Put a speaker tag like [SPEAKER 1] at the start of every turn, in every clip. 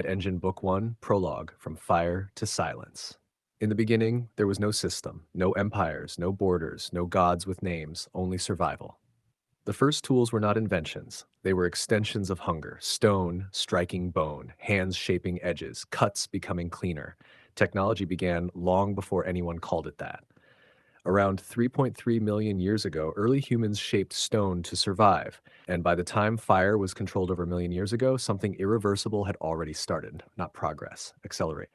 [SPEAKER 1] Engine Book 1, Prologue, From Fire to Silence. In the beginning, there was no system, no empires, no borders, no gods with names, only survival. The first tools were not inventions. They were extensions of hunger, stone striking bone, hands shaping edges, cuts becoming cleaner. Technology began long before anyone called it that. Around 3.3 million years ago, early humans shaped stone to survive, and by the time fire was controlled over a million years ago, something irreversible had already started, not progress, accelerate.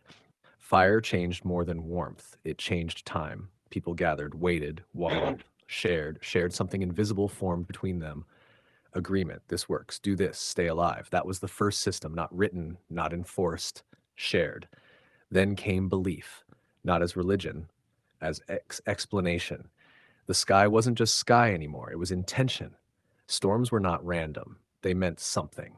[SPEAKER 1] Fire changed more than warmth, it changed time. People gathered, waited, walked, shared something invisible formed between them. Agreement, this works, do this, stay alive. That was the first system, not written, not enforced, shared. Then came belief, not as religion, as explanation. The sky wasn't just sky anymore, it was intention. Storms were not random, they meant something.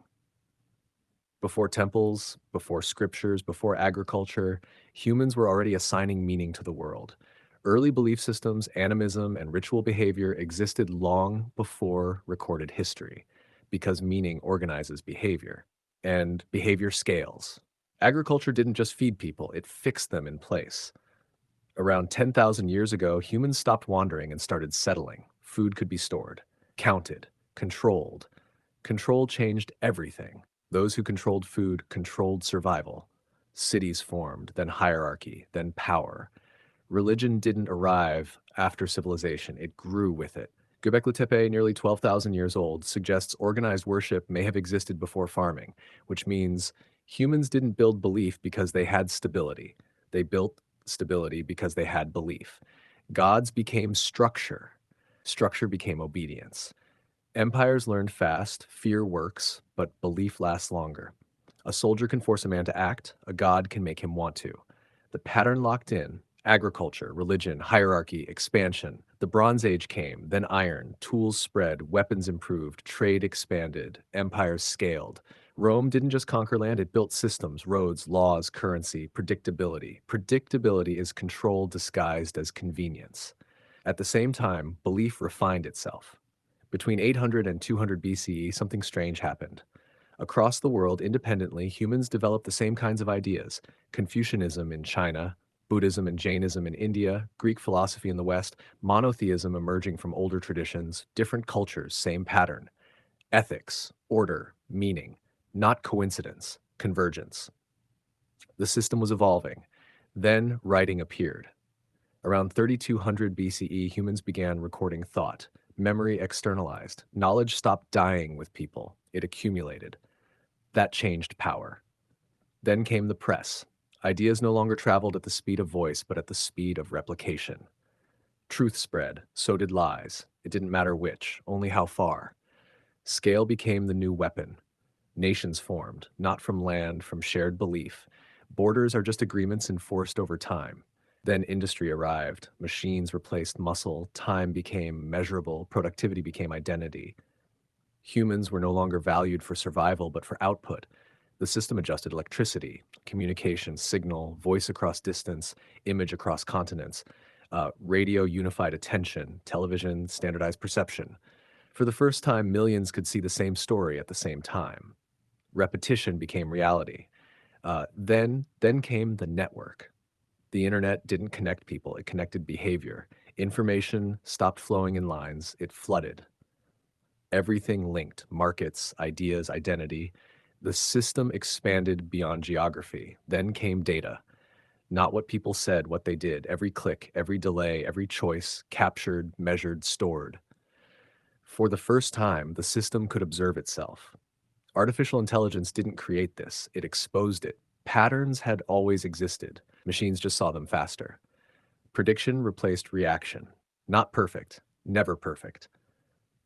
[SPEAKER 1] Before temples, before scriptures, before agriculture, humans were already assigning meaning to the world. Early belief systems, animism, and ritual behavior existed long before recorded history, because meaning organizes behavior, and behavior scales. Agriculture didn't just feed people, it fixed them in place. Around 10,000 years ago, humans stopped wandering and started settling. Food could be stored, counted, controlled. Control changed everything. Those who controlled food controlled survival. Cities formed, then hierarchy, then power. Religion didn't arrive after civilization, it grew with it. Göbekli Tepe, nearly 12,000 years old, suggests organized worship may have existed before farming, which means humans didn't build belief because they had stability. They built stability because they had belief. Gods became structure. Structure became obedience. Empires learned fast, fear works, but belief lasts longer. A soldier can force a man to act, a god can make him want to. The pattern locked in: agriculture, religion, hierarchy, expansion. The Bronze Age came, then iron, tools spread, weapons improved, trade expanded, empires scaled. Rome didn't just conquer land, it built systems, roads, laws, currency, predictability. Predictability is control disguised as convenience. At the same time, belief refined itself. Between 800 and 200 BCE, something strange happened. Across the world, independently, humans developed the same kinds of ideas: Confucianism in China, Buddhism and Jainism in India, Greek philosophy in the West, monotheism emerging from older traditions, different cultures, same pattern. Ethics, order, meaning, not coincidence, convergence. The system was evolving. Then writing appeared. Around 3200 BCE, humans began recording thought. Memory externalized. Knowledge stopped dying with people, it accumulated. That changed power. Then came the press. Ideas no longer traveled at the speed of voice, but at the speed of replication. Truth spread, so did lies. It didn't matter which, only how far. Scale became the new weapon. Nations formed, not from land, from shared belief. Borders are just agreements enforced over time. Then industry arrived. Machines replaced muscle. Time became measurable. Productivity became identity. Humans were no longer valued for survival, but for output. The system adjusted electricity, communication, signal, voice across distance, image across continents. Radio unified attention, television standardized perception. For the first time, millions could see the same story at the same time. Repetition became reality. Then came the network. The internet didn't connect people, it connected behavior. Information stopped flowing in lines, it flooded. Everything linked: markets, ideas, identity. The system expanded beyond geography. Then came data. Not what people said, what they did. Every click, every delay, every choice, captured, measured, stored. For the first time, the system could observe itself. Artificial intelligence didn't create this, it exposed it. Patterns had always existed. Machines just saw them faster. Prediction replaced reaction. Not perfect, never perfect,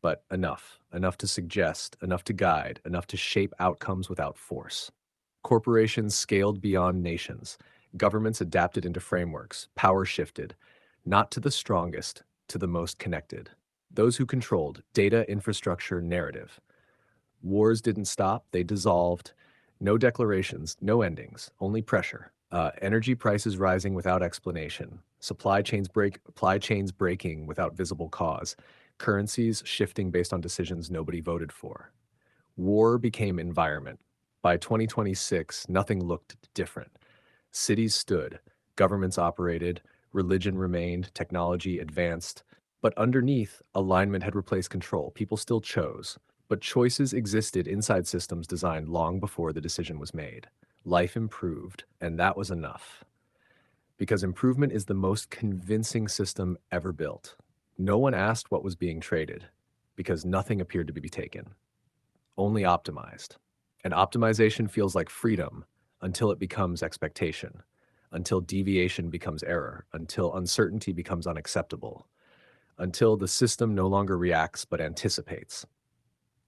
[SPEAKER 1] but enough. Enough to suggest, enough to guide, enough to shape outcomes without force. Corporations scaled beyond nations. Governments adapted into frameworks. Power shifted, not to the strongest, to the most connected. Those who controlled data, infrastructure, narrative. Wars didn't stop, they dissolved. No declarations, no endings, only pressure. Energy prices rising without explanation. Supply chains breaking without visible cause. Currencies shifting based on decisions nobody voted for. War became environment. By 2026, nothing looked different. Cities stood, governments operated, religion remained, technology advanced. But underneath, alignment had replaced control. People still chose, but choices existed inside systems designed long before the decision was made. Life improved, and that was enough. Because improvement is the most convincing system ever built. No one asked what was being traded, because nothing appeared to be taken, only optimized. And optimization feels like freedom until it becomes expectation, until deviation becomes error, until uncertainty becomes unacceptable, until the system no longer reacts but anticipates.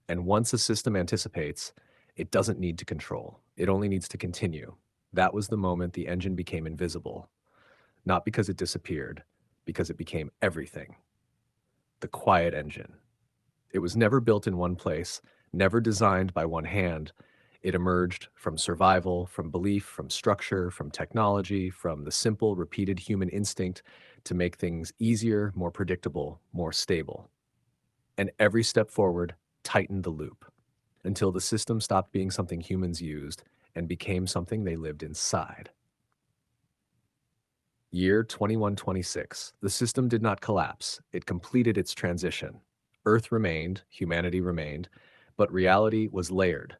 [SPEAKER 1] And once a system anticipates, it doesn't need to control. It only needs to continue. That was the moment the engine became invisible, not because it disappeared, because it became everything. The quiet engine. It was never built in one place, never designed by one hand. It emerged from survival, from belief, from structure, from technology, from the simple, repeated human instinct to make things easier, more predictable, more stable. And every step forward tightened the loop until the system stopped being something humans used and became something they lived inside. Year 2126. The system did not collapse. It completed its transition. Earth remained, humanity remained, but reality was layered.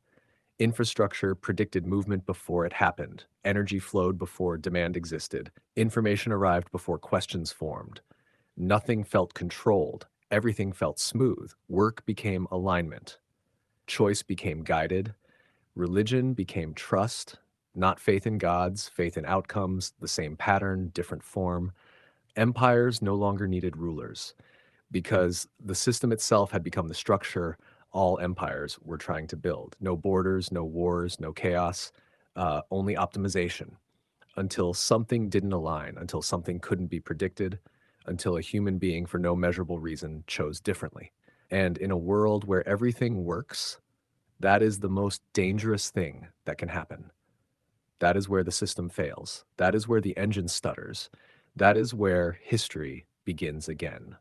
[SPEAKER 1] Infrastructure predicted movement before it happened. Energy flowed before demand existed. Information arrived before questions formed. Nothing felt controlled. Everything felt smooth. Work became alignment. Choice became guided. Religion became trust, not faith in gods, faith in outcomes, the same pattern, different form. Empires no longer needed rulers because the system itself had become the structure all empires were trying to build. No borders, no wars, no chaos, only optimization until something didn't align, until something couldn't be predicted, until a human being, for no measurable reason, chose differently. And in a world where everything works, that is the most dangerous thing that can happen. That is where the system fails. That is where the engine stutters. That is where history begins again.